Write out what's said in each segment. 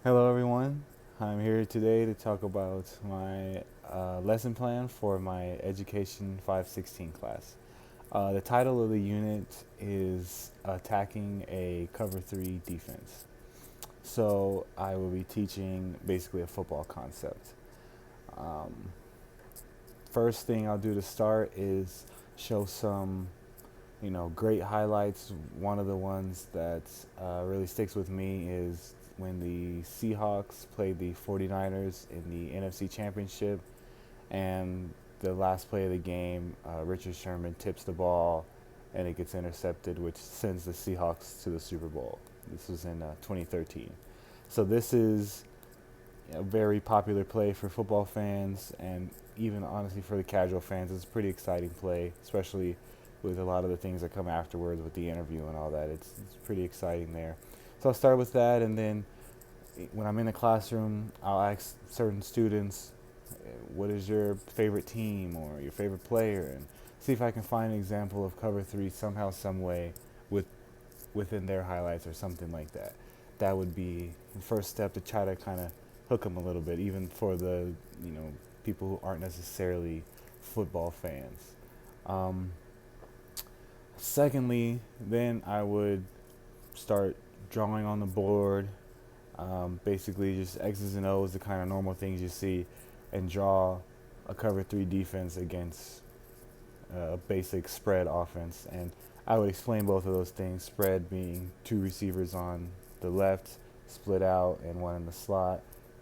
Hello, everyone. I'm here today to talk about my lesson plan for my Education 516 class. The title of the unit is Attacking a Cover 3 Defense. So, I will be teaching basically a football concept. Um, First thing I'll do to start is show some great highlights. One of the ones that really sticks with me is when the Seahawks played the 49ers in the NFC Championship, and the last play of the game, Richard Sherman tips the ball and it gets intercepted, which sends the Seahawks to the Super Bowl. This was in 2013. So this is a very popular play for football fans, and even honestly for the casual fans. It's a pretty exciting play, especially with a lot of the things that come afterwards with the interview and all that. It's pretty exciting there. So I'll start with that, and then when I'm in the classroom, I'll ask certain students, what is your favorite team or your favorite player, and see if I can find an example of cover three somehow, some way, with within their highlights or something like that. That would be the first step to try to kind of hook them a little bit, even for the people who aren't necessarily football fans. Um, Secondly, then I would start drawing on the board, basically just X's and O's, the kind of normal things you see, and draw a cover three defense against a basic spread offense. And I would explain both of those things, spread being two receivers on the left, split out, and one in the slot.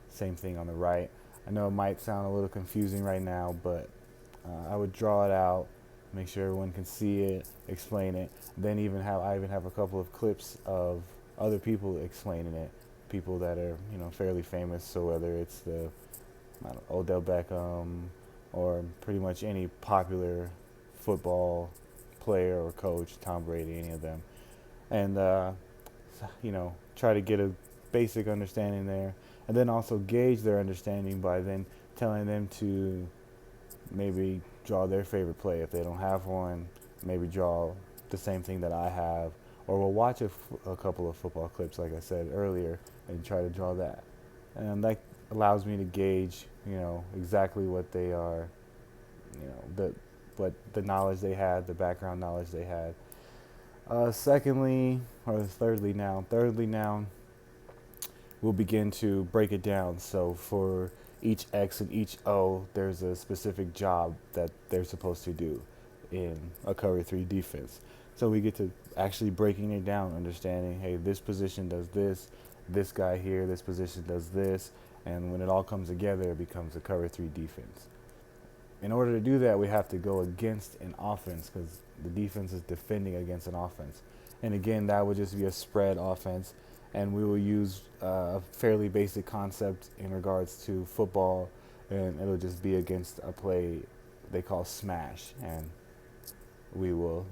Same thing on the right. I know it might sound a little confusing right now, but I would draw it out, make sure everyone can see it, explain it. Then I even have a couple of clips of other people explaining it, people that are fairly famous. So whether it's the Odell Beckham or pretty much any popular football player or coach, Tom Brady, any of them, and try to get a basic understanding there, and then also gauge their understanding by then telling them to maybe draw their favorite play if they don't have one. Maybe draw the same thing that I have, or we'll watch a couple of football clips, like I said earlier, and try to draw that. And that allows me to gauge, exactly what they are, the what the knowledge they had, the background knowledge they had. Thirdly now, we'll begin to break it down. So for each X and each O, there's a specific job that they're supposed to do in a cover three defense. So we get to actually breaking it down, understanding, hey, this position does this guy here, this position does this, and when it all comes together, it becomes a cover three defense. In order to do that, we have to go against an offense because the defense is defending against an offense. And again, that would just be a spread offense. And we will use a fairly basic concept in regards to football, and it'll just be against a play they call smash. And we will,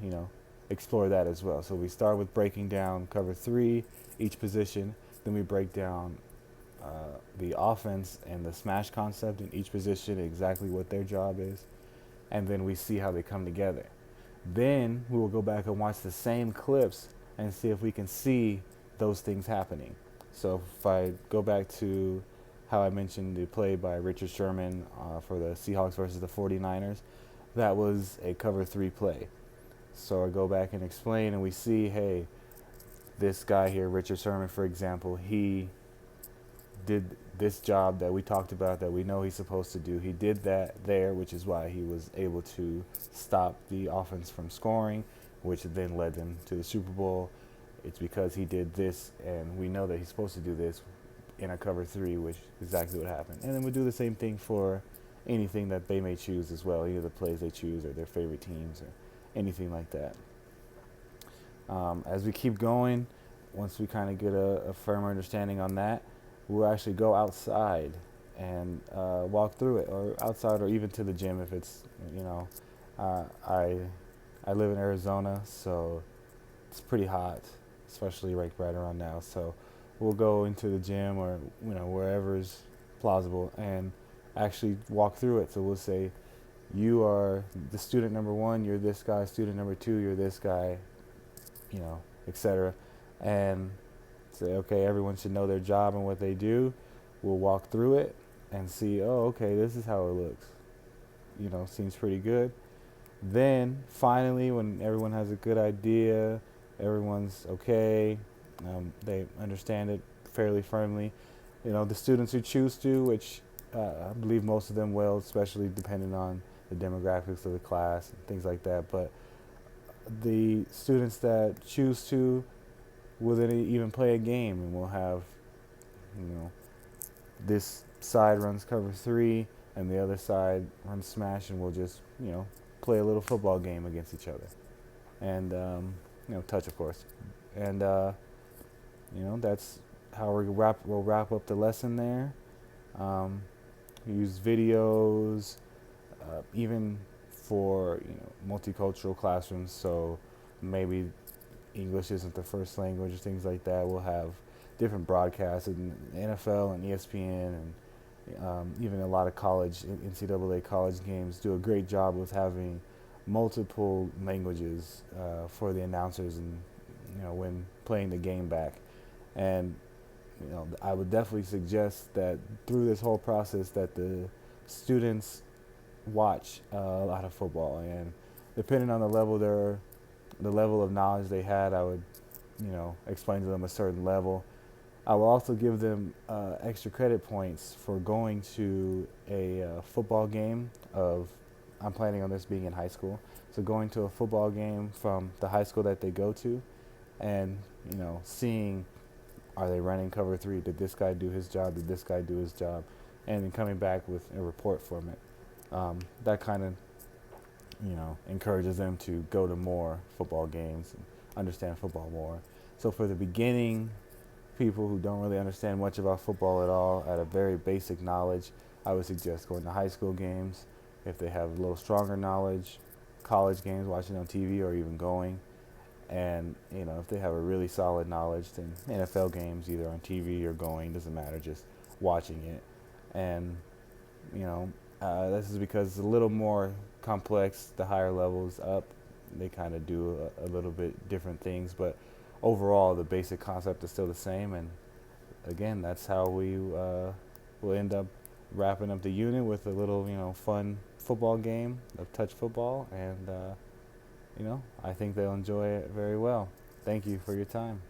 explore that as well. So we start with breaking down cover three, each position. Then we break down the offense and the smash concept in each position, exactly what their job is, and then we see how they come together. Then we will go back and watch the same clips and see if we can see those things happening. So if I go back to how I mentioned the play by Richard Sherman for the Seahawks versus the 49ers, that was a cover three play. So I go back and explain, and we see, hey, this guy here, Richard Sherman, for example, he did this job that we talked about that we know he's supposed to do. He did that there, which is why he was able to stop the offense from scoring, which then led them to the Super Bowl. It's because he did this, and we know that he's supposed to do this in a cover three, which is exactly what happened. And then we do the same thing for anything that they may choose as well, either the plays they choose or their favorite teams or anything like that. As we keep going, once we kind of get a firmer understanding on that, we'll actually go outside and walk through it, or outside, or even to the gym if it's, you know, I live in Arizona, so it's pretty hot, especially right around now. So we'll go into the gym or wherever's plausible and actually walk through it. So we'll say, you are the student number one, you're this guy. Student number two, you're this guy, etc. And say, okay, everyone should know their job and what they do. We'll walk through it and see, oh, okay, this is how it looks. Seems pretty good. Then finally, when everyone has a good idea, everyone's okay, they understand it fairly firmly. The students who choose to, which I believe most of them will, especially depending on the demographics of the class and things like that. But the students that choose to will then even play a game, and we'll have, you know, this side runs cover three, and the other side runs smash, and we'll just, play a little football game against each other, and touch, of course, and that's how we'll wrap up the lesson there. Um, use videos, even for multicultural classrooms. So maybe English isn't the first language or things like that. We'll have different broadcasts in NFL and ESPN, and even a lot of college NCAA college games do a great job with having multiple languages for the announcers, and when playing the game back. And I would definitely suggest that through this whole process that the students watch a lot of football, and depending on the level of knowledge they had, I would explain to them a certain level. I will also give them extra credit points for going to a football game of. I'm planning on this being in high school, so going to a football game from the high school that they go to, and seeing, are they running cover three? Did this guy do his job? Did this guy do his job? And then coming back with a report from it. That kind of encourages them to go to more football games and understand football more. So for the beginning people who don't really understand much about football at all, at a very basic knowledge, I would suggest going to high school games. If they have a little stronger knowledge, college games, watching on TV, or even going. And if they have a really solid knowledge, then NFL games, either on TV or going, doesn't matter, just watching it. And this is because it's a little more complex. The higher levels up, they kind of do a little bit different things, but overall the basic concept is still the same. And again, that's how we will end up wrapping up the unit with a little fun football game of touch football. And I think they'll enjoy it very well. Thank you for your time.